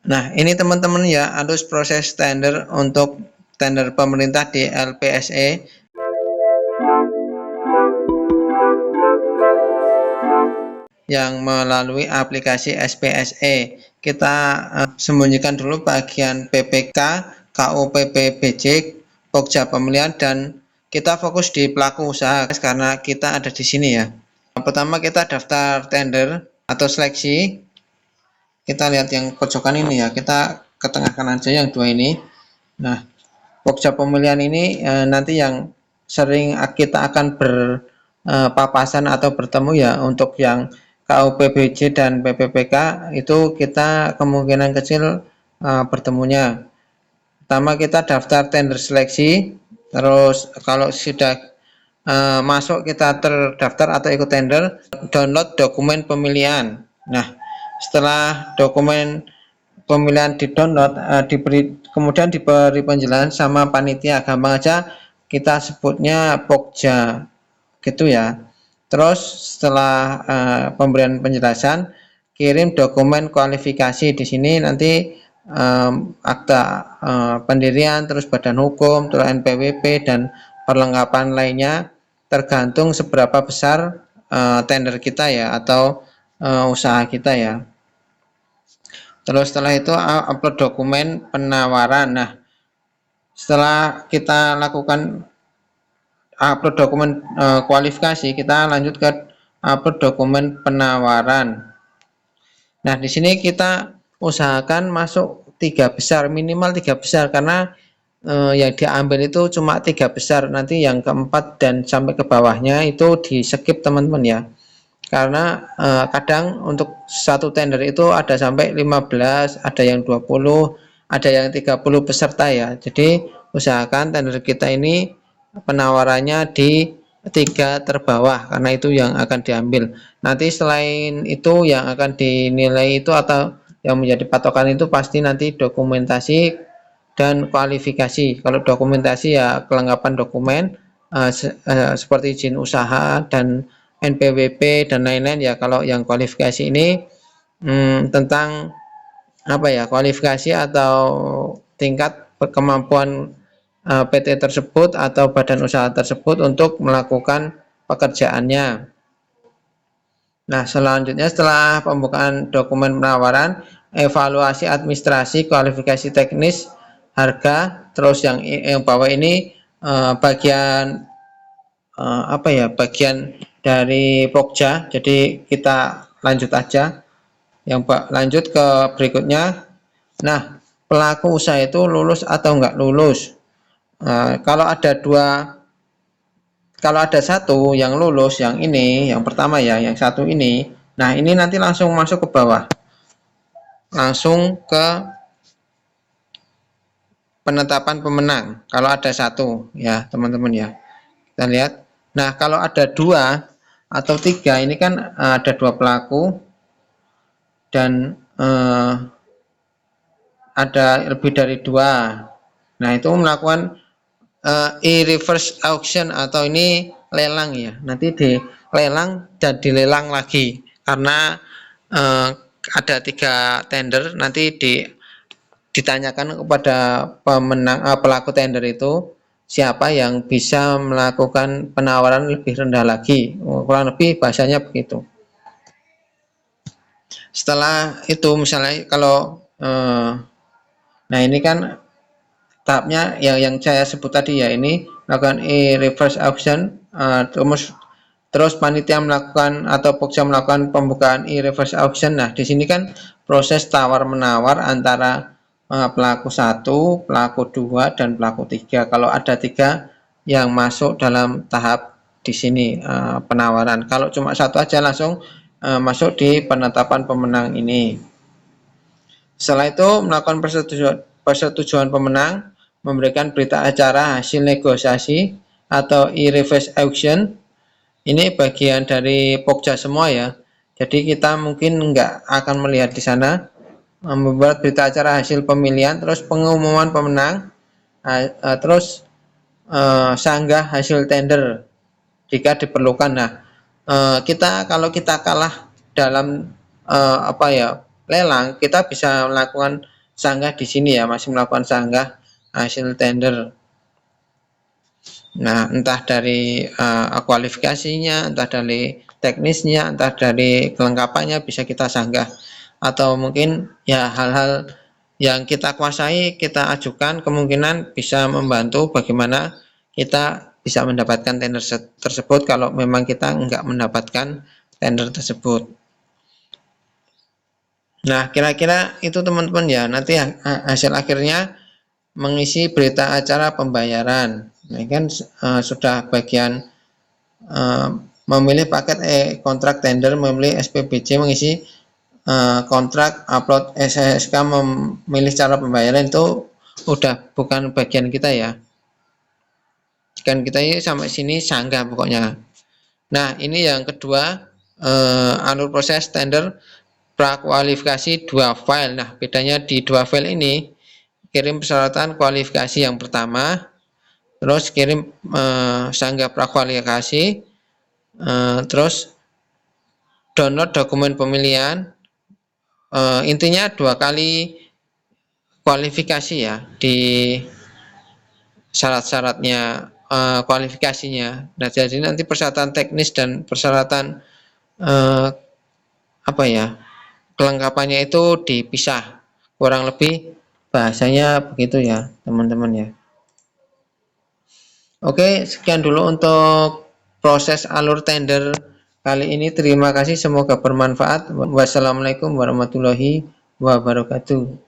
Nah, ini teman-teman ya, harus proses tender untuk tender pemerintah di LPSE. Yang melalui aplikasi SPSE. Kita sembunyikan dulu bagian PPK, KUPPBJ, Pokja Pemilihan, dan kita fokus di pelaku usaha karena kita ada di sini ya. Pertama kita daftar tender atau seleksi. Kita lihat yang pojokan ini ya, kita ketengahkan aja yang dua ini. Nah, Pokja Pemilihan ini nanti yang sering kita akan berpapasan atau bertemu ya. Untuk yang KUPBJ dan PPPK itu kita kemungkinan kecil bertemunya. Pertama kita daftar tender seleksi, terus kalau sudah masuk kita terdaftar atau ikut tender, download dokumen pemilihan. Nah, setelah dokumen pemilihan di-download, kemudian diberi penjelasan sama panitia, gampang aja kita sebutnya Pokja gitu ya. Terus setelah pemberian penjelasan, kirim dokumen kualifikasi. Di sini nanti akta pendirian, terus badan hukum, terus NPWP dan perlengkapan lainnya, tergantung seberapa besar tender kita ya, atau usaha kita ya. Terus setelah itu upload dokumen penawaran. Nah, setelah kita lakukan upload dokumen kualifikasi, kita lanjut ke upload dokumen penawaran. Nah, di sini kita usahakan masuk 3 besar, minimal 3 besar, karena yang diambil itu cuma 3 besar. Nanti yang keempat dan sampai ke bawahnya itu di skip teman-teman ya. Karena kadang untuk satu tender itu ada sampai 15, ada yang 20, ada yang 30 peserta ya. Jadi usahakan tender kita ini penawarannya di 3 terbawah, karena itu yang akan diambil. Nanti selain itu yang akan dinilai itu atau yang menjadi patokan itu pasti nanti dokumentasi dan kualifikasi. Kalau dokumentasi ya kelengkapan dokumen seperti izin usaha dan NPWP dan lain-lain ya. Kalau yang kualifikasi ini tentang apa ya, kualifikasi atau tingkat kemampuan PT tersebut atau badan usaha tersebut untuk melakukan pekerjaannya. Nah, selanjutnya setelah pembukaan dokumen penawaran, evaluasi administrasi, kualifikasi teknis, harga. Terus yang bawah ini bagian apa ya, bagian dari Pokja. Jadi kita lanjut aja. Lanjut ke berikutnya. Nah, pelaku usaha itu lulus atau enggak lulus. Kalau ada satu yang lulus, yang ini, yang pertama ya, yang satu ini. Nah, ini nanti langsung masuk ke bawah. Langsung ke penetapan pemenang. Kalau ada satu ya, teman-teman ya. Kita lihat. Nah, kalau ada 2 atau 3, ini kan ada 2 pelaku dan ada lebih dari 2. Nah, itu melakukan e-reverse auction atau ini lelang ya. Nanti dilelang dan dilelang lagi karena ada 3 tender. Nanti ditanyakan kepada pemenang pelaku tender itu siapa yang bisa melakukan penawaran lebih rendah lagi. Kurang lebih bahasanya begitu. Setelah itu misalnya kalau nah ini kan tahapnya yang saya sebut tadi ya, ini melakukan e-reverse auction, terus panitia melakukan atau Pokja melakukan pembukaan e-reverse auction. Nah, di sini kan proses tawar menawar antara pelaku 1, pelaku 2 dan pelaku 3. Kalau ada 3 yang masuk dalam tahap di sini penawaran. Kalau cuma satu aja langsung masuk di penetapan pemenang ini. Setelah itu melakukan persetujuan pemenang, memberikan berita acara hasil negosiasi atau e-reverse auction. Ini bagian dari Pokja semua ya. Jadi kita mungkin nggak akan melihat di sana. Membuat berita acara hasil pemilihan, terus pengumuman pemenang, terus sanggah hasil tender jika diperlukan. Nah, kalau kita kalah dalam apa ya, lelang, kita bisa melakukan sanggah di sini ya, masih melakukan sanggah hasil tender. Nah, entah dari kualifikasinya, entah dari teknisnya, entah dari kelengkapannya bisa kita sanggah. Atau mungkin ya hal-hal yang kita kuasai kita ajukan, kemungkinan bisa membantu bagaimana kita bisa mendapatkan tender tersebut kalau memang kita enggak mendapatkan tender tersebut. Nah, kira-kira itu teman-teman ya. Nanti hasil akhirnya mengisi berita acara pembayaran. Nah, kan sudah bagian memilih paket kontrak tender, memilih SPBC, mengisi kontrak, upload SSK, memilih cara pembayaran, itu udah bukan bagian kita ya. Kan kita ini sampai sini sanggah pokoknya. Nah, ini yang kedua, alur proses tender prakualifikasi 2 file. Nah, bedanya di 2 file ini, kirim persyaratan kualifikasi yang pertama, terus kirim sanggah prakualifikasi, terus download dokumen pemilihan. Intinya 2 kali kualifikasi ya di syarat-syaratnya, kualifikasinya. Nah, jadi nanti persyaratan teknis dan persyaratan kelengkapannya itu dipisah, kurang lebih bahasanya begitu ya teman-teman ya. Oke, sekian dulu untuk proses alur tender kali ini. Terima kasih, semoga bermanfaat. Wassalamualaikum warahmatullahi wabarakatuh.